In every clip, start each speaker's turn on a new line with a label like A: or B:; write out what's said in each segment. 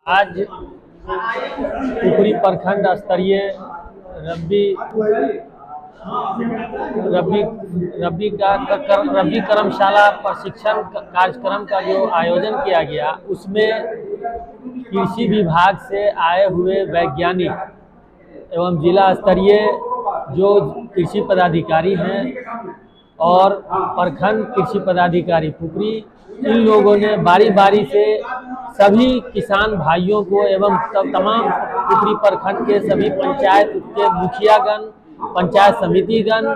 A: आज ऊपरी प्रखंड स्तरीय रबी रबी रबी कर्मशाला प्रशिक्षण कार्यक्रम का जो आयोजन किया गया, उसमें कृषि विभाग से आए हुए वैज्ञानिक एवं जिला स्तरीय जो कृषि पदाधिकारी हैं और प्रखंड कृषि पदाधिकारी पुपरी, इन लोगों ने बारी बारी से सभी किसान भाइयों को एवं तमाम पुपरी प्रखंड के सभी पंचायत के मुखियागण, पंचायत समितिगण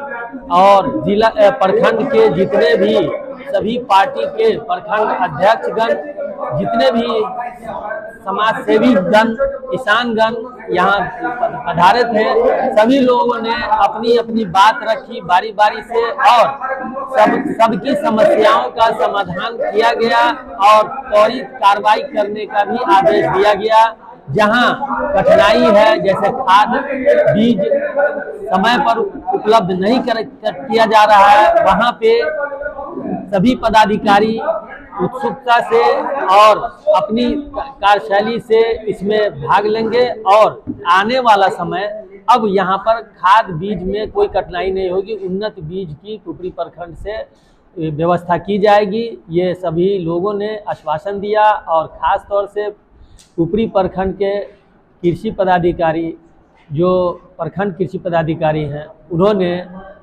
A: और जिला प्रखंड के जितने भी सभी पार्टी के प्रखंड अध्यक्षगण, जितने भी समाज सेवी गण, किसान गण यहाँ पधारे थे, सभी लोगों ने अपनी अपनी बात रखी बारी बारी से और सबकी समस्याओं का समाधान किया गया और त्वरित कार्रवाई करने का भी आदेश दिया गया। जहां कठिनाई है, जैसे खाद बीज समय पर उपलब्ध नहीं किया जा रहा है, वहां पे सभी पदाधिकारी उत्सुकता से और अपनी कार्यशैली से इसमें भाग लेंगे और आने वाला समय अब यहाँ पर खाद बीज में कोई कठिनाई नहीं होगी। उन्नत बीज की पुपरी प्रखंड से व्यवस्था की जाएगी, ये सभी लोगों ने आश्वासन दिया। और ख़ास तौर से पुपरी प्रखंड के कृषि पदाधिकारी, जो प्रखंड कृषि पदाधिकारी हैं, उन्होंने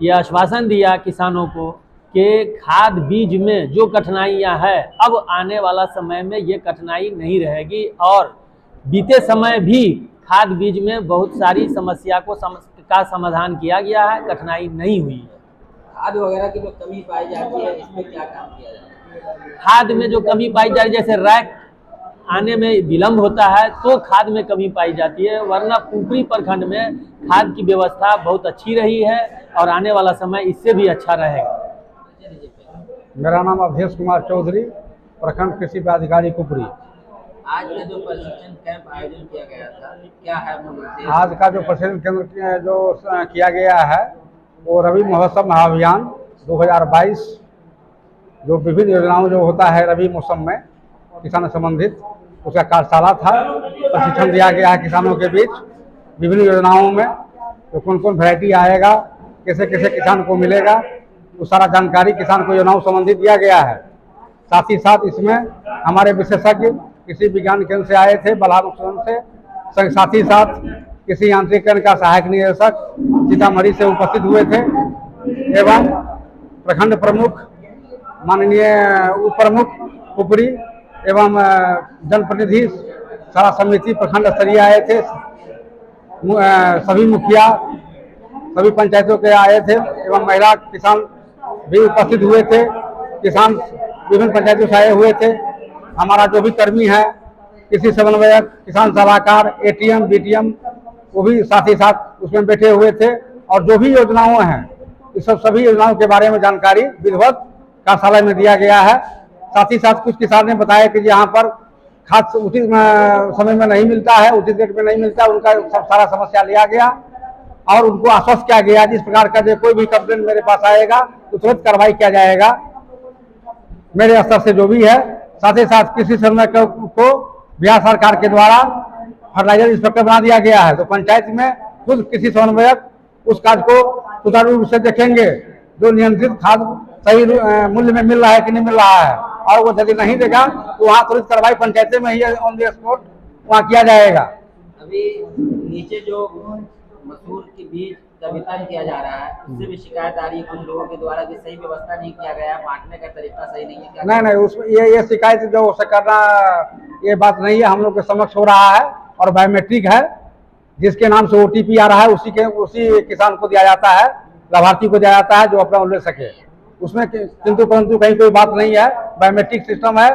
A: ये आश्वासन दिया किसानों को कि खाद बीज में जो कठिनाइयां हैं, अब आने वाला समय में ये कठिनाई नहीं रहेगी। और बीते समय भी खाद बीज में बहुत सारी समस्या का समाधान किया गया है, कठिनाई नहीं हुई है।
B: खाद वगैरह की जो कमी पाई जाती है, इसमें क्या काम किया जाता है?
A: खाद में जो कमी पाई जाती है, जैसे रैक आने में विलम्ब होता है तो खाद में कमी पाई जाती है, वरना पुपरी प्रखंड में खाद की व्यवस्था बहुत अच्छी रही है और आने वाला समय इससे भी अच्छा रहेगा।
C: मेरा नाम अवधेश कुमार चौधरी, प्रखंड कृषि पदाधिकारी पुपरी।
B: आज का जो प्रशिक्षण कैंप आयोजन किया गया था, क्या है मूल उद्देश्य?
C: आज का जो प्रशिक्षण केंद्र जो किया गया है वो रबी महोत्सव महाअभियान 2022, जो विभिन्न योजनाओं जो होता है रबी मौसम में किसान संबंधित, उसका कार्यशाला था। प्रशिक्षण दिया गया है किसानों के बीच विभिन्न योजनाओं में तो कौन कौन वैरायटी आएगा, कैसे कैसे किसान को मिलेगा, वो सारा जानकारी किसान को योजनाओं संबंधित दिया गया है। साथ ही साथ इसमें हमारे विशेषज्ञ कृषि विज्ञान केंद्र से आए थे, बलहामुख से, साथ ही साथ कृषि यांत्रिकरण का सहायक निदेशक सीतामढ़ी से उपस्थित हुए थे एवं प्रखंड प्रमुख, माननीय उप प्रमुख पुपरी एवं जनप्रतिनिधि सारा समिति प्रखंड स्तरीय आए थे। सभी मुखिया सभी पंचायतों के आए थे एवं महिला किसान भी उपस्थित हुए थे। किसान विभिन्न पंचायतों से आए हुए थे। हमारा जो भी कर्मी है, कृषि समन्वयक, किसान सलाहकार, एटीएम, बीटीएम, वो भी साथ ही साथ उसमें बैठे हुए थे। और जो भी योजनाओं हैं, इस सभी योजनाओं के बारे में जानकारी विधिवत कार्यशाला में दिया गया है। साथ ही साथ कुछ किसान ने बताया कि यहाँ पर खाद उचित समय में नहीं मिलता है, उचित रेट में नहीं मिलता है, उनका सब सारा समस्या लिया गया और उनको आश्वस्त किया गया जिस प्रकार का जो कोई भी कंप्लेंट मेरे पास आएगा तो तुरंत कार्रवाई किया जाएगा मेरे स्तर से जो भी है। साथ ही साथ कृषि समन्वयक को बिहार सरकार के द्वारा फर्टिलाइजर इंस्पेक्टर बना दिया गया है, तो पंचायत में खुद कृषि समन्वयक उस कार्य को सुचारू रूप से देखेंगे, जो नियंत्रित खाद सही मूल्य में मिल रहा है कि नहीं मिल रहा है, और वो यदि नहीं देगा तो वहाँ तुरंत कार्रवाई पंचायत में ही ऑन द स्पॉट वहाँ किया जाएगा।
B: अभी नीचे जो मसूर के बीज का वितरण किया जा रहा है, उससे भी शिकायत आ रही है कुछ लोगों के द्वारा कि सही व्यवस्था नहीं किया गया, बांटने का तरीका सही नहीं है।
C: नहीं, उसमें ये शिकायत जो उसे करना ये बात नहीं है, हम लोग के समक्ष हो रहा है और बायोमेट्रिक है, जिसके नाम से ओटीपी आ रहा है उसी किसान को दिया जाता है, लाभार्थी को दिया जाता है जो अपना ले सके। उसमें किंतु परंतु कहीं कोई बात नहीं है, बायोमेट्रिक सिस्टम है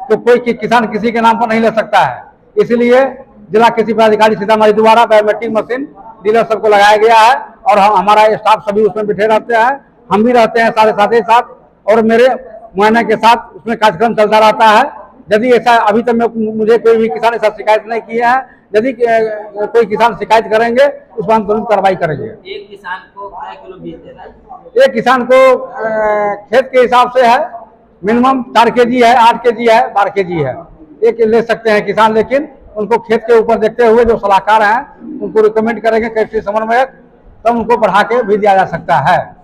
C: तो कोई किसान किसी के नाम पर नहीं ले सकता है। इसलिए जिला कृषि पदाधिकारी सीतामढ़ी द्वारा बायोमेट्रिक मशीन डीलर सबको लगाया गया है और हमारा स्टाफ सभी उसमें बैठे रहते हैं, हम भी रहते हैं साथ ही साथ, और मेरे मुआयना के साथ उसमें कार्यक्रम चलता रहता है। यदि ऐसा अभी तक मुझे कोई भी किसान ऐसा शिकायत नहीं किया है, यदि कोई किसान शिकायत करेंगे उस पर हम तुरंत कार्रवाई करेंगे।
B: एक किसान को क्या किलो बीज देना है?
C: एक किसान को खेत के हिसाब से है, मिनिमम 4 kg है, 8 kg है, 12 kg है, एक ले सकते हैं किसान, लेकिन उनको खेत के ऊपर देखते हुए जो सलाहकार हैं उनको रिकमेंड करेंगे कृषि समन्वयक, तब उनको बढ़ा के भी दिया जा सकता है।